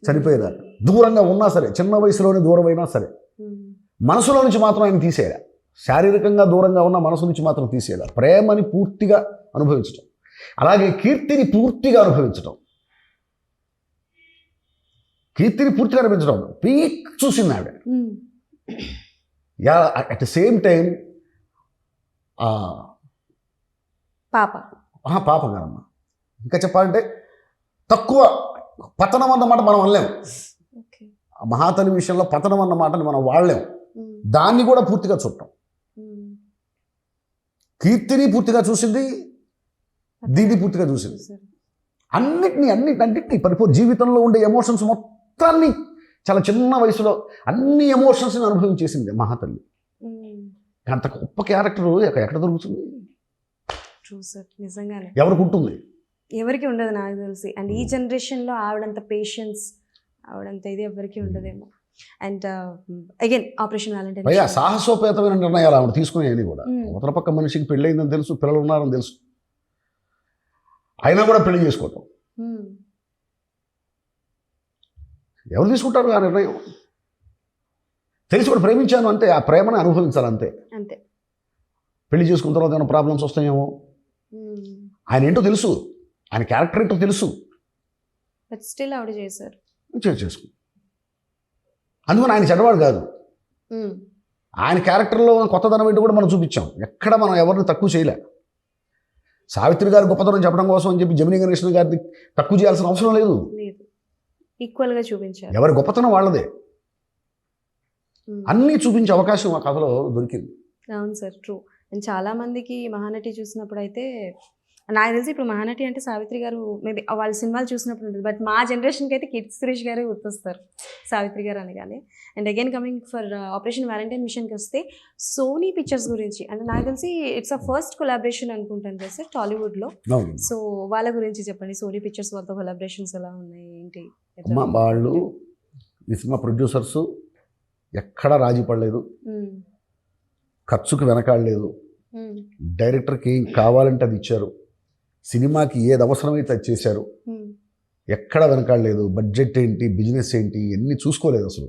చనిపోయేదాకా దూరంగా ఉన్నా సరే, చిన్న వయసులోనే దూరం అయినా సరే, మనసులో నుంచి మాత్రం ఆయన తీసేయాలి. శారీరకంగా దూరంగా ఉన్న మనసు నుంచి మాత్రం తీసేయాలి. ప్రేమని పూర్తిగా అనుభవించడం, అలాగే కీర్తిని పూర్తిగా అనుభవించడం. కీర్తిని పూర్తిగా అనిపించడం పీక్ చూసింది ఆవిడ. Yeah at the same time పాప గారమ్మ ఇంకా చెప్పాలంటే తక్కువ పతనం అన్నమాట మనం అనలేం. మహాతల్లి విషయంలో పతనం అన్న మాటని మనం వాడలేం. దాన్ని కూడా పూర్తిగా చూడటం. కీర్తిని పూర్తిగా చూసింది, దీన్ని పూర్తిగా చూసింది. అన్నిటినీ పరిపూర్ణ జీవితంలో ఉండే ఎమోషన్స్ మొత్తాన్ని చాలా చిన్న వయసులో అన్ని ఎమోషన్స్ని అనుభవించేసింది మహాతల్లి. అంత గొప్ప క్యారెక్టర్ ఎక్కడ దొరుకుతుంది? నిజంగానే ఎవరికి ఉంటుంది? ఎవరికి ఉండదు నాకు తెలిసి. అండ్ ఈ జనరేషన్లో ఆవిడంత పేషెన్స్, ఆవిడంత ఇది ఎవరికి ఉండదేమో. అండ్ అగైన్ ఆపరేషన్ వ్యాలంటైన్ పైగా సాహసోపేతమైన నిర్ణయాలు ఆవిడ తీసుకునేవి కూడా. ఉత్తర పక్క మనిషికి పెళ్ళయిందని తెలుసు, పిల్లలు ఉన్నారని తెలుసు, అయినా కూడా పెళ్లి చేసుకోవటం. ఎవరు తీసుకుంటారు ఆ నిర్ణయం? తెలిసి కూడా ప్రేమించాను అంటే ఆ ప్రేమను అనుభవించాలి అంతే. అంతే. పెళ్లి చేసుకున్న తర్వాత ఏమైనా ప్రాబ్లమ్స్ వస్తాయేమో. ఆయన ఏంటో తెలుసు, ఆయన క్యారెక్టర్ ఏంటో తెలుసు, బట్ స్టిల్ ఆవిడ చేశారు. చేసుకు అందుకని ఆయన చెడ్డవాడు కాదు. ఆయన క్యారెక్టర్లో కొత్తదనం ఏంటో కూడా మనం చూపించాం. ఎక్కడ మనం ఎవరిని తక్కువ చేయలే. సావిత్రి గారు గొప్పతనం చెప్పడం కోసం అని చెప్పి జమినీ గణేశన్ గారిని తక్కువ చేయాల్సిన అవసరం లేదు. ఈక్వల్గా చూపించారు. ఎవరి గొప్పతనం వాళ్ళదే. అన్నీ చూపించే అవకాశం ఆ కథలో దొరికింది. అవును సార్, ట్రూ. అండ్ చాలామందికి మహానటి చూసినప్పుడు అయితే నాకు తెలిసి ఇప్పుడు మహానటి అంటే సావిత్రి గారు మేబీ వాళ్ళ సినిమాలు చూసినప్పుడు ఉంటుంది. బట్ మా జనరేషన్కి అయితే కీర్తి సురేష్ గారే గుర్తొస్తారు సావిత్రి గారు అనగానే. And again coming for operation Valentine మిషన్కి వస్తే సోనీ పిక్చర్స్ గురించి అంటే నాకు తెలిసి ఇట్స్ అ ఫస్ట్ కొలాబరేషన్ అనుకుంటాను కదా సార్ టాలీవుడ్లో. సో వాళ్ళ గురించి చెప్పండి. సోనీ పిక్చర్స్ వాళ్ళతో కొలాబరేషన్స్ ఎలా ఉన్నాయి ఏంటి? వాళ్ళు ఈ సినిమా ప్రొడ్యూసర్స్ ఎక్కడా రాజీ పడలేదు, ఖర్చుకు వెనకాడలేదు, డైరెక్టర్కి ఏం కావాలంటే అది ఇచ్చారు, సినిమాకి ఏది అవసరమైతే అది చేశారు, ఎక్కడ వెనకాడలేదు. బడ్జెట్ ఏంటి, బిజినెస్ ఏంటి ఎన్ని చూసుకోలేదు అసలు.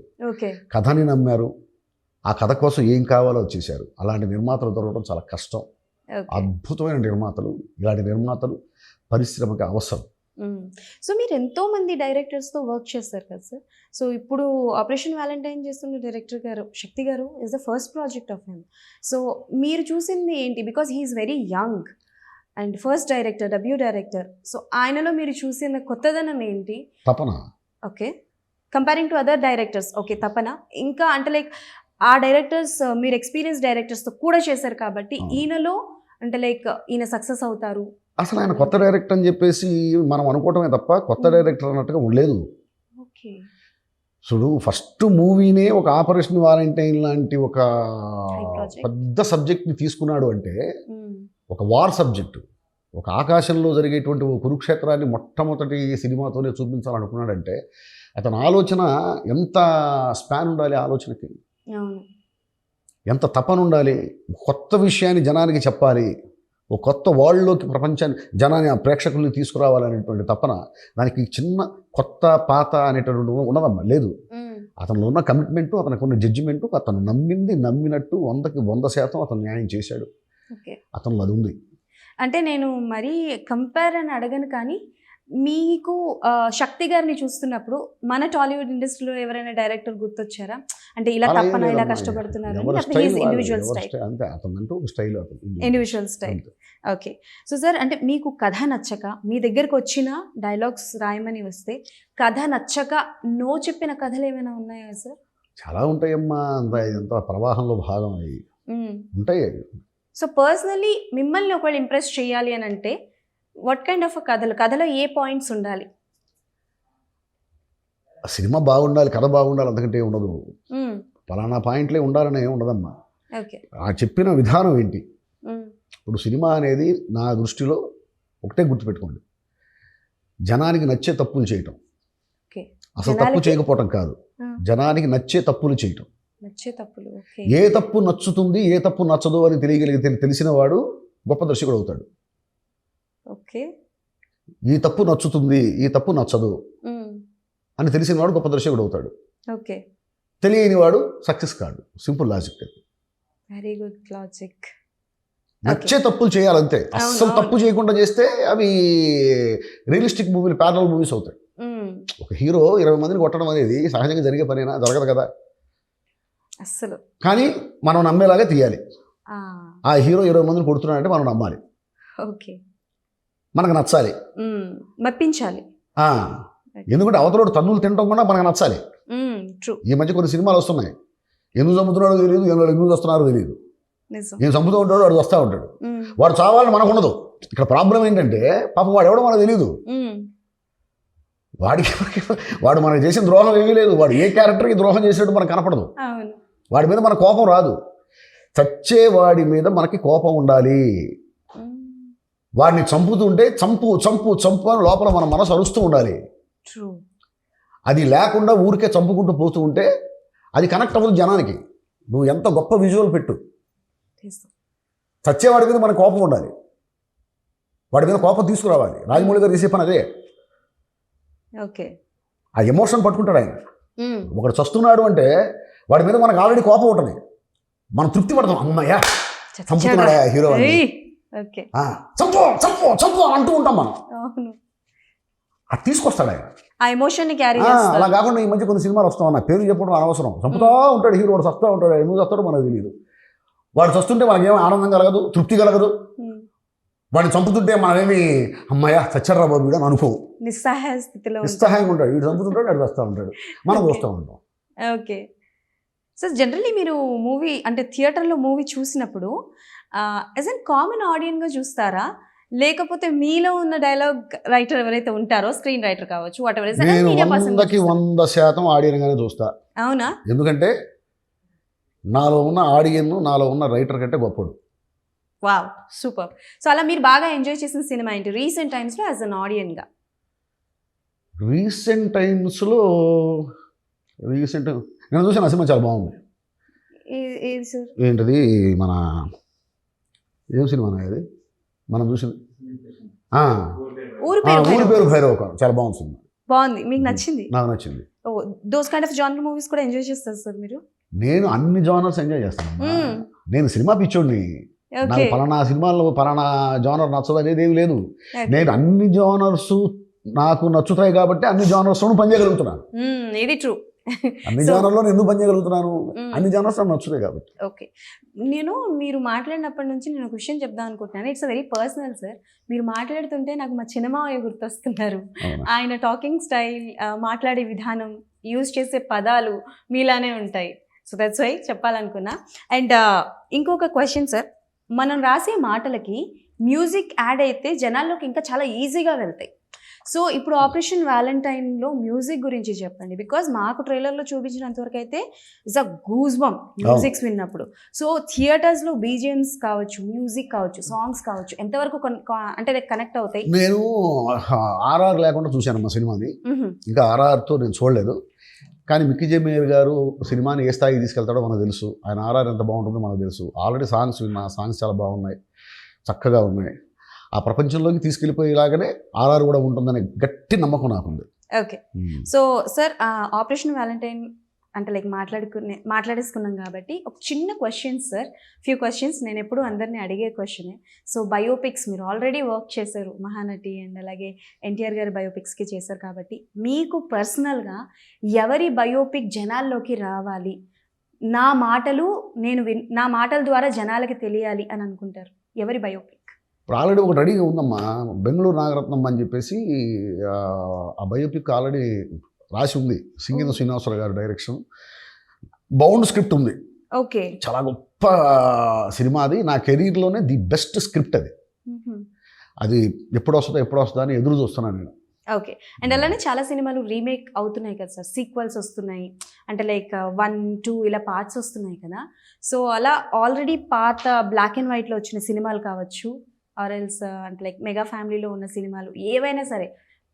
కథని నమ్మారు, ఆ కథ కోసం ఏం కావాలో వచ్చేసారు. అలాంటి నిర్మాతలు దొరకడం చాలా కష్టం. అద్భుతమైన నిర్మాతలు, ఇలాంటి నిర్మాతలు పరిశ్రమకి అవసరం. సో మీరు ఎంతోమంది డైరెక్టర్స్తో వర్క్ చేస్తారు కదా సార్. సో ఇప్పుడు ఆపరేషన్ వ్యాలంటైన్ చేస్తున్న డైరెక్టర్ గారు శక్తి గారు is the first project of him. So మీరు చూసింది ఏంటి? Because he is very young and first director, debut director. So ఆయనలో మీరు చూసిన కొత్తదనం ఏంటి? తపన. Okay, comparing to other directors. Okay, తపన. ఇంకా అంటే లైక్ ఆ డైరెక్టర్స్ మీరు ఎక్స్పీరియన్స్ డైరెక్టర్స్తో కూడా చేశారు కాబట్టి ఈయనలో అంటే లైక్ ఈయన సక్సెస్ అవుతారు. అసలు ఆయన కొత్త డైరెక్టర్ అని చెప్పేసి మనం అనుకోవటమే తప్ప కొత్త డైరెక్టర్ అన్నట్టుగా ఉండలేదు. చూడు, ఫస్ట్ మూవీనే ఒక ఆపరేషన్ వాలంటైన్ లాంటి ఒక పెద్ద సబ్జెక్ట్ని తీసుకున్నాడు అంటే, ఒక వార్ సబ్జెక్టు, ఒక ఆకాశంలో జరిగేటువంటి ఒక కురుక్షేత్రాన్ని మొట్టమొదటి సినిమాతోనే చూపించాలనుకున్నాడంటే అతని ఆలోచన ఎంత స్పాన్ ఉండాలి, ఆలోచనకి ఎంత తపన ఉండాలి. కొత్త విషయాన్ని జనానికి చెప్పాలి, ఒక కొత్త వరల్డ్లోకి ప్రపంచాన్ని జనాన్ని ప్రేక్షకుల్ని తీసుకురావాలనేటువంటి తపన. దానికి చిన్న కొత్త పాత అనేటువంటి ఉన్నదమ్మా లేదు. అతనిలో ఉన్న కమిట్మెంటు, అతనికి ఉన్న జడ్జిమెంటు, అతను నమ్మినట్టు 100కి 100% అతను న్యాయం చేశాడు. అతను అది ఉంది. అంటే నేను మరీ కంపేర్ అని అడగను, కానీ మీకు శక్తి గారిని చూస్తున్నప్పుడు మన టాలీవుడ్ ఇండస్ట్రీలో ఎవరైనా డైరెక్టర్ గుర్తొచ్చారా? అంటే ఇలా తప్పన ఇలా కష్టపడుతున్నారు, individual style. Okay. So sir, అంటే మీకు కథ నచ్చక మీ దగ్గరకు వచ్చిన డైలాగ్స్ రాయమని వస్తే కథ నచ్చక నో చెప్పిన కథలు ఏమైనా ఉన్నాయా సార్? చాలా ఉంటాయమ్మా. ఎంత ప్రవాహంలో భాగం అయ్యి ఉంటాయి. సో పర్సనలీ మిమ్మల్ని ఒకళ్ళు ఇంప్రెస్ చేయాలి అని అంటే వాట్ కైండ్ ఆఫ్ కథలో ఏ పాయింట్స్ ఉండాలి? సినిమా బాగుండాలి, కథ బాగుండాలి, అంతకంటే ఉండదు. పలానా పాయింట్లే ఉండాలని ఏమి ఉండదమ్మా. ఆ చెప్పిన విధానం ఏంటి? ఇప్పుడు సినిమా అనేది నా దృష్టిలో ఒకటే గుర్తుపెట్టుకోండి, జనానికి నచ్చే తప్పులు చేయటం. అసలు తప్పు చేయకపోవటం కాదు, జనానికి నచ్చే తప్పులు చేయటం. ఏ తప్పు నచ్చుతుంది, ఏ తప్పు నచ్చదు అని తెలిసిన వాడు గొప్ప దర్శకుడు అవుతాడు. ఈ తప్పు నచ్చుతుంది, ఈ తప్పు నచ్చదు అని తెలిసిన వాడు గొప్ప దర్శకుడు అవుతాడు. తెలియని వాడు సక్సెస్ కాడు. Simple logic. Very good logic. నచ్చే తప్పులు చేయాలంతే. అస్సలు తప్పు చేయకుండా చేస్తే అవి రియలిస్టిక్ మూవీలు, ప్యారలల్ మూవీస్ అవుతాయి. ఒక హీరో 20 మందిని కొట్టడం అనేది సహజంగా జరిగే పనేనా? జరగదు కదా. అస్సలు. కానీ మనం నమ్మేలాగా తీయాలి. ఆ! ఆ హీరో 20 మందిని కొడుతున్నాడంటే మనం నమ్మాలి, ఓకే. మనకు నచ్చాలి. మెప్పించాలి. ఆ, ఎందుకంటే అవతలోడు తన్నులు తినడం కూడా మనకు నచ్చాలి. ట్రూ. ఈ మధ్య కొన్ని సినిమాలు వస్తున్నాయి, ఎందుకు చంపుతున్నాడో తెలియదు, ఎందుకు వస్తున్నారో తెలియదు. నిజం. నేను చంపుతూ ఉంటాడు, వాడు వస్తూ ఉంటాడు. మ్మ్. వాడు చావాలని మనకు ఉండదు. ఇక్కడ ప్రాబ్లం ఏంటంటే పాపం వాడు ఎవడో మనకు తెలియదు. మ్మ్. వాడు మనకు చేసిన ద్రోహం ఏమీ లేదు. వాడు ఏ క్యారెక్టర్కి ద్రోహం చేసినట్టు మనకు కనపడదు. అవును. వాడి మీద మన కోపం రాదు. చచ్చేవాడి మీద మనకి కోపం ఉండాలి. వాడిని చంపుతుంటే చంపు చంపు చంపు అని లోపల మన మనసు అరుస్తూ ఉండాలి. ట్రూ. అది లేకుండా ఊరికే చంపుకుంటూ పోతూ ఉంటే అది కనెక్ట్ అవ్వదు జనానికి. నువ్వు ఎంత గొప్ప విజువల్ పెట్టు, చచ్చేవాడి మీద మన కోపం ఉండాలి, వాడి మీద కోపం తీసుకురావాలి. రాజమౌళి గారు తీసే పని అదే. ఓకే. ఆ ఎమోషన్ పట్టుకుంటాడు ఆయన. ఒకడు చస్తున్నాడు అంటే వాడి మీద మనకు ఆల్రెడీ కోపం ఉంటుంది, మనం తృప్తి పడతాం. అమ్మయ్యా చంపుతున్నాడా హీరో అని. ఓకే. చంపు చంపు చంపు అంటూ ఉంటాం మనం. అవును. అది తీసుకొస్తాడు ఆయన. ఆ ఎమోషన్ ని క్యారీ అలా చేస్తాడు. కాకుండా ఈ మధ్య కొన్ని సినిమాలు వస్తా ఉన్నాయి, పేరు చెప్పడం అనవసరం. చంపుతా ఉంటాడు హీరో, వాడు చస్తా ఉంటాడు, ఎందుకు చస్తాడో మనకు తెలియదు. వాడు చస్తుంటే మనకేమో ఆనందం కలగదు, తృప్తి కలగదు. వాడిని చంపుతుంటే మనమేమి అమ్మాయ చచ్చర్రా బాబు వీడు అని అనుకో, నిస్సహాయ స్థితిలో నిస్సహాయంగా ఉంటాడు. వీడు చంపుతుంటాడు, వాడు వస్తూ ఉంటాడు, మనం చూస్తూ ఉంటాం. ఓకే. సో జనరల్లీ మీరు మూవీ అంటే థియేటర్లో మూవీ చూసినప్పుడు యాజ్ అన్ కామన్ ఆడియన్గా చూస్తారా, లేకపోతే మీలో ఉన్న డైలాగ్ రైటర్ ఎవరైతే ఉంటారో, స్క్రీన్ రైటర్ కావచ్చు, వాట్ ఎవర్, నేను 100కి 100% ఆడియన్గానే చూస్తా. అవునా? ఎందుకంటే నాలో ఉన్న ఆడియన్ నాలో ఉన్న రైటర్ కంటే గొప్పడు. Wow, super. సో అలా మీరు బాగా ఎంజాయ్ చేసిన సినిమా ఏంటి రీసెంట్ టైమ్స్లో యాజ్ అన్ ఆడియన్గా? రీసెంట్ టైమ్స్లో నేను చూసిన సినిమా చాలా బాగుంది. ఏది సార్? ఏంటది, మన ఏం సినిమా అది మనం చూసింది? ఊరి పేరు భైరవ. చాలా బాగుంది సినిమా. బాగుంది, మీకు నచ్చింది? నాకు నచ్చింది. Those kind of genre movies కూడా ఎంజాయ్ చేస్తారు సార్ మీరు? నేను అన్ని జానర్స్ ఎంజాయ్ చేస్తాను. నేను సినిమా పిచ్చోడిని. నాకు పలానా సినిమాల్లో పలానా జానర్ నచ్చదు అనేది ఏమి లేదు. నేను అన్ని జానర్స్ నాకు నచ్చుతాయి కాబట్టి అన్ని జానర్స్లోనూ పనిచేయగలుగుతున్నాను. ఇది ట్రూ. అన్ని జానర్లో ఎందుకు పనిచేయగలుగుతున్నాను? అన్ని జానర్స్ నాకు నచ్చుతాయి కాబట్టి. ఓకే. నేను మీరు మాట్లాడినప్పటి నుంచి నేను ఒక విషయం చెప్దాం అనుకుంటున్నాను. It's very personal sir. మీరు మాట్లాడుతుంటే నాకు మా చిన్నమావయ్య గుర్తొస్తున్నారు. ఆయన టాకింగ్ స్టైల్, మాట్లాడే విధానం, యూజ్ చేసే పదాలు మీలానే ఉంటాయి. సో దట్స్ వై చెప్పాలనుకున్నా. అండ్ ఇంకొక క్వశ్చన్ సార్, మనం రాసే మాటలకి మ్యూజిక్ యాడ్ అయితే జనాల్లోకి ఇంకా చాలా ఈజీగా వెళ్తాయి. సో ఇప్పుడు ఆపరేషన్ వ్యాలంటైన్లో మ్యూజిక్ గురించి చెప్పండి. బికాజ్ మాకు ట్రైలర్లో చూపించినంత వరకు అయితే it's a goose bump musics విన్నప్పుడు. సో థియేటర్స్లో బీజిఎమ్స్ కావచ్చు, మ్యూజిక్ కావచ్చు, సాంగ్స్ కావచ్చు, ఎంతవరకు అంటే కనెక్ట్ అవుతాయి? నేను ఆర్ఆర్ లేకుండా చూశాను మా సినిమాని. ఇంకా ఆర్ఆర్తో నేను చూడలేదు. కానీ మిక్కీ జే మేయర్ గారు సినిమాని ఏ స్థాయికి తీసుకెళ్తాడో మనకు తెలుసు. ఆయన ఆర్ఆర్ ఎంత బాగుంటుందో మనకు తెలుసు. ఆల్రెడీ సాంగ్స్ విన్నా, సాంగ్స్ చాలా బాగున్నాయి, చక్కగా ఉన్నాయి. ఆ ప్రపంచంలోకి తీసుకెళ్ళిపోయేలాగానే ఆర్ఆర్ కూడా ఉంటుందనే గట్టి నమ్మకం నాకుంది. Okay. So sir, operation Valentine అంటే లైక్ మాట్లాడేసుకున్నాం కాబట్టి ఒక చిన్న క్వశ్చన్ సార్, ఫ్యూ క్వశ్చన్స్. నేను ఎప్పుడు అందరినీ అడిగే క్వశ్చనే. సో బయోపిక్స్ మీరు ఆల్రెడీ వర్క్ చేశారు, మహానటి అండ్ అలాగే ఎన్టీఆర్ గారి బయోపిక్స్కి చేశారు కాబట్టి మీకు పర్సనల్గా ఎవరి బయోపిక్ జనాల్లోకి రావాలి, నా మాటల ద్వారా జనాలకి తెలియాలి అని అనుకుంటారు? ఎవరి బయోపిక్? ఇప్పుడు ఆల్రెడీ ఒకటి రెడీగా ఉందమ్మా, బెంగళూరు నాగరత్నం అని చెప్పేసి. ఆ బయోపిక్ ఆల్రెడీ రాసి ఉంది, సింగీత శ్రీనివాసరావు గారి డైరెక్షన్. బౌండ్ స్క్రిప్ట్ ఉంది. ఓకే. చాలా గొప్ప సినిమా అది. నా కెరీర్లోనే ది బెస్ట్ స్క్రిప్ట్ అది. అది ఎప్పుడు వస్తుందా అని ఎదురు చూస్తున్నాను నేను. ఓకే. అండ్ అలానే చాలా సినిమాలు రీమేక్ అవుతున్నాయి కదా సార్, సీక్వెల్స్ వస్తున్నాయి, అంటే లైక్ 1, 2 ఇలా పార్ట్స్ వస్తున్నాయి కదా. సో అలా ఆల్రెడీ పాత బ్లాక్ అండ్ వైట్లో వచ్చిన సినిమాలు కావచ్చు, ఆర్ ఎల్స్ అంటే లైక్ మెగా ఫ్యామిలీలో ఉన్న సినిమాలు ఏవైనా సరే,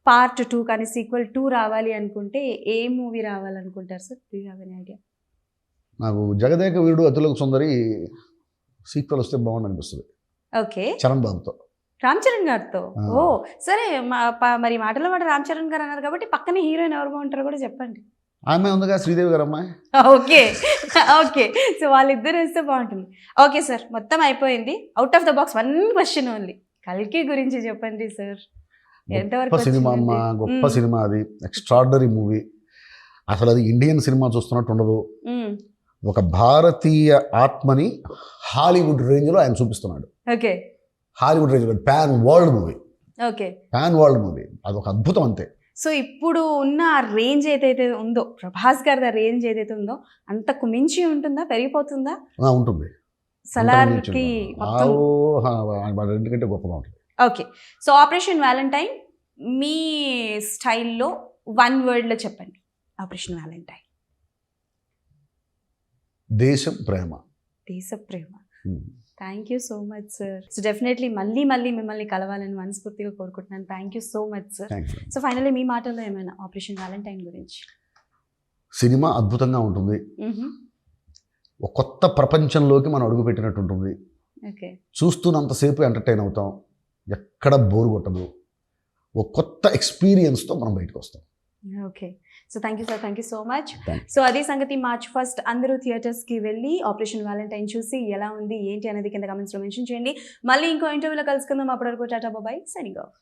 పార్ట్ 2 కానీ సీక్వెల్ 2 రావాలి అనుకుంటే ఏ మూవీ రావాలనుకుంటారు sir? Do you have any idea? నాకు జగదేక వీరుడు అతులకు సుందరి సీక్వెల్ వస్తే బాగుంది అనిపిస్తుంది. ఓకే. చరణ్ బాబుతో, రామ్ చరణ్ గారితో. ఓ సరే, మరి మాటలో మాట రామ్ చరణ్ గారు అన్నారు కాబట్టి పక్కనే హీరోయిన్ ఎవరు బాగుంటారో కూడా చెప్పండి. ఆమె ఉందిగా, శ్రీదేవి గారు అమ్మాయి. ఓకే. ఓకే. సో వాళ్ళిద్దరు వేస్తే బాగుంటుంది. ఓకే సార్, మొత్తం అయిపోయింది. Out of the box 1 question only. కల్కి గురించి చెప్పండి సార్. ఎంతవరకు గొప్ప సినిమా అమ్మ, వచ్చిందండి? గొప్ప మ్మ్. సినిమా అది, ఎక్స్ట్రాడనరీ మూవీ. అసలు అది ఇండియన్ సినిమా చూస్తున్నట్టు ఉండదు. మ్మ్. ఒక భారతీయ ఆత్మని హాలీవుడ్ రేంజ్లో ఆయన చూపిస్తున్నాడు. ఓకే హాలీవుడ్ రేంజ్లో pan world movie, okay. Pan world movie, అదొక అద్భుతం అంతే. సో ఇప్పుడు ఉన్న ఆ రేంజ్ ఏదైతే ఉందో, ప్రభాస్ గారి రేంజ్ ఏదైతే ఉందో అంతకు మించి ఉంటుందా, పెరిగిపోతుందా? ఉంటుంది. సలార్కి మొత్తం. రెండుకంటే గొప్పగా ఉంటుంది. ఓకే. సో ఆపరేషన్ వ్యాలంటైన్ మీ స్టైల్లో 1 వర్డ్లో చెప్పండి. Operation valentine. దేశం ప్రేమ. దేశ ప్రేమ. Hmm. Thank you so much sir. So definitely మళ్ళీ మిమ్మల్ని కలవాలని మనస్ఫూర్తిగా కోరుకుంటున్నాను. Thank you so much sir. Thank you. So finally మీ మాటల్లో ఏమైనా ఆపరేషన్ వ్యాలంటైన్ గురించి? సినిమా అద్భుతంగా ఉంటుంది. ఒక కొత్త ప్రపంచంలోకి మనం అడుగుపెట్టినట్టు ఉంటుంది. ఓకే. చూస్తున్నంతసేపు ఎంటర్టైన్ అవుతాం, ఎక్కడ బోర్ కొట్టదు. ఒక కొత్త ఎక్స్పీరియన్స్తో మనం బయటకు వస్తాం. Okay. So thank you sir, thank you so much. Thank you. So అదే సంగతి, March 1 అందరూ థియేటర్స్కి వెళ్ళి ఆపరేషన్ వ్యాలంటైన్ చూసి ఎలా ఉంది ఏంటి అనేది కింద కమెంట్స్లో మెన్షన్ చేయండి. మళ్ళీ ఇంకో ఇంటర్వ్యూలో కలుసుకుందాం. అప్పటివరకు టాటా బాయ్, సైనింగ్ ఆఫ్.